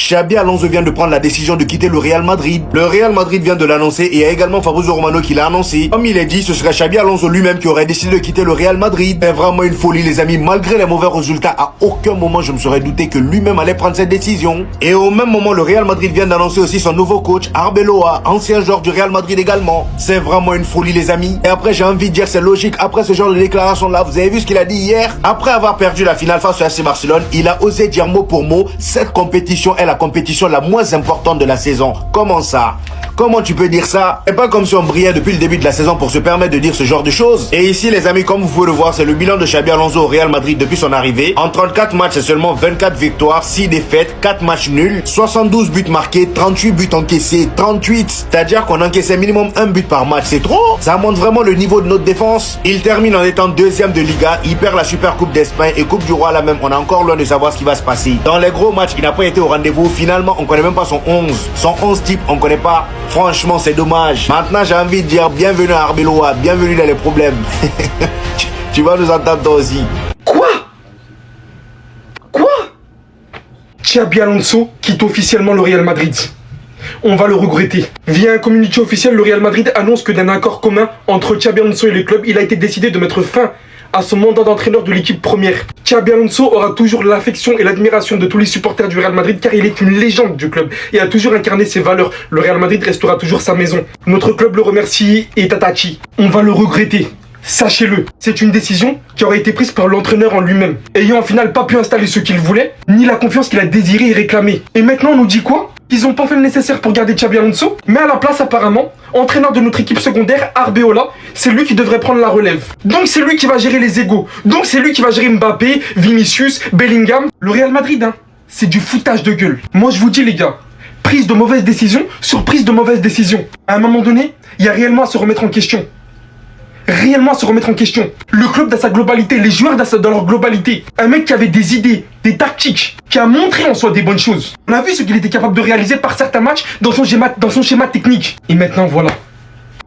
Xabi Alonso vient de prendre la décision de quitter le Real Madrid. Le Real Madrid vient de l'annoncer et il y a également Fabrizio Romano qui l'a annoncé. Comme il est dit, ce serait Xabi Alonso lui-même qui aurait décidé de quitter le Real Madrid. C'est vraiment une folie les amis, malgré les mauvais résultats, à aucun moment je me serais douté que lui-même allait prendre cette décision. Et au même moment, le Real Madrid vient d'annoncer aussi son nouveau coach, Arbeloa, ancien joueur du Real Madrid également. C'est vraiment une folie les amis. Et après j'ai envie de dire c'est logique, après ce genre de déclaration là, vous avez vu ce qu'il a dit hier? Après avoir perdu la finale face au FC Barcelone, il a osé dire mot pour mot, cette compétition est la compétition la moins importante de la saison. Comment ça? Comment tu peux dire ça? C'est pas comme si on brillait depuis le début de la saison pour se permettre de dire ce genre de choses. Et ici les amis, comme vous pouvez le voir, c'est le bilan de Xabi Alonso au Real Madrid depuis son arrivée. En 34 matchs, c'est seulement 24 victoires, 6 défaites, 4 matchs nuls, 72 buts marqués, 38 buts encaissés, 38. C'est-à-dire qu'on encaissait minimum un but par match, c'est trop. Ça montre vraiment le niveau de notre défense. Il termine en étant deuxième de Liga, il perd la Super Coupe d'Espagne et Coupe du Roi là même. On est encore loin de savoir ce qui va se passer. Dans les gros matchs, il n'a pas été au rendez-vous. Finalement, on connaît même pas son 11. Son 11 type, on connaît pas. Franchement, c'est dommage. Maintenant, j'ai envie de dire bienvenue à Arbeloa, bienvenue dans les problèmes. Tu vas nous entendre toi aussi. Quoi? Xabi Alonso quitte officiellement le Real Madrid. On va le regretter. Via un communiqué officiel, le Real Madrid annonce que d'un accord commun entre Xabi Alonso et le club, il a été décidé de mettre fin à son mandat d'entraîneur de l'équipe première. Xabi Alonso aura toujours l'affection et l'admiration de tous les supporters du Real Madrid car il est une légende du club et a toujours incarné ses valeurs. Le Real Madrid restera toujours sa maison. Notre club le remercie et Tatachi. On va le regretter. Sachez-le, c'est une décision qui aurait été prise par l'entraîneur en lui-même, ayant en final pas pu installer ce qu'il voulait, ni la confiance qu'il a désiré et réclamé. Et maintenant on nous dit quoi? Qu'ils n'ont pas fait le nécessaire pour garder Xabi Alonso, mais à la place apparemment, entraîneur de notre équipe secondaire, Arbeloa, c'est lui qui devrait prendre la relève. Donc c'est lui qui va gérer les égos, donc c'est lui qui va gérer Mbappé, Vinicius, Bellingham. Le Real Madrid, c'est du foutage de gueule. Moi je vous dis les gars, prise de mauvaises décisions sur prise de mauvaises décisions. À un moment donné, il y a réellement à se remettre en question. Le club dans sa globalité, les joueurs dans leur globalité. Un mec qui avait des idées, des tactiques, qui a montré en soi des bonnes choses. On a vu ce qu'il était capable de réaliser par certains matchs dans son schéma technique. Et maintenant voilà.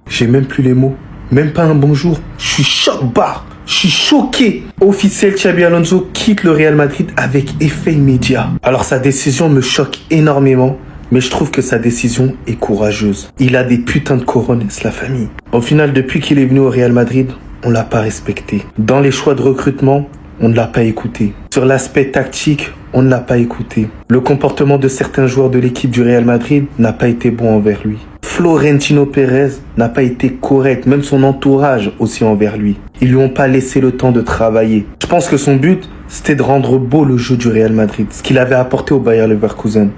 J'ai même plus les mots, même pas un bonjour. Je suis choc-barre, je suis choqué. Officiel, Xabi Alonso quitte le Real Madrid avec effet immédiat. Alors sa décision me choque énormément. Mais je trouve que sa décision est courageuse. Il a des putains de couronnes, la famille. Au final, depuis qu'il est venu au Real Madrid, on l'a pas respecté. Dans les choix de recrutement, on ne l'a pas écouté. Sur l'aspect tactique, on ne l'a pas écouté. Le comportement de certains joueurs de l'équipe du Real Madrid n'a pas été bon envers lui. Florentino Pérez n'a pas été correct, même son entourage aussi envers lui. Ils lui ont pas laissé le temps de travailler. Je pense que son but, c'était de rendre beau le jeu du Real Madrid, ce qu'il avait apporté au Bayer Leverkusen.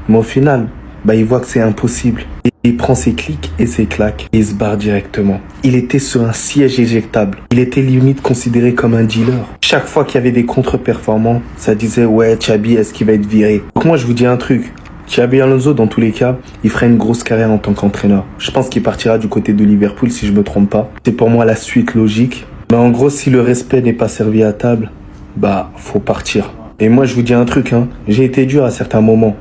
Mais au final, il voit que c'est impossible. Et il prend ses clics et ses claques et il se barre directement. Il était sur un siège éjectable. Il était limite considéré comme un dealer. Chaque fois qu'il y avait des contre-performants, ça disait « Ouais, Xabi, est-ce qu'il va être viré ?» Donc moi, je vous dis un truc. Xabi Alonso, dans tous les cas, il fera une grosse carrière en tant qu'entraîneur. Je pense qu'il partira du côté de Liverpool, si je me trompe pas. C'est pour moi la suite logique. Mais en gros, si le respect n'est pas servi à table, faut partir. Et moi, je vous dis un truc, j'ai été dur à certains moments.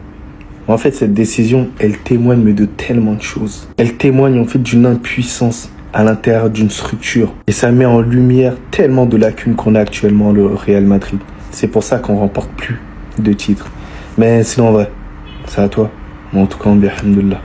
En fait, cette décision, elle témoigne de tellement de choses. Elle témoigne en fait d'une impuissance à l'intérieur d'une structure. Et ça met en lumière tellement de lacunes qu'on a actuellement au Real Madrid. C'est pour ça qu'on remporte plus de titres. Mais sinon, en vrai, c'est à toi. Mais en tout cas, alhamdoulilah.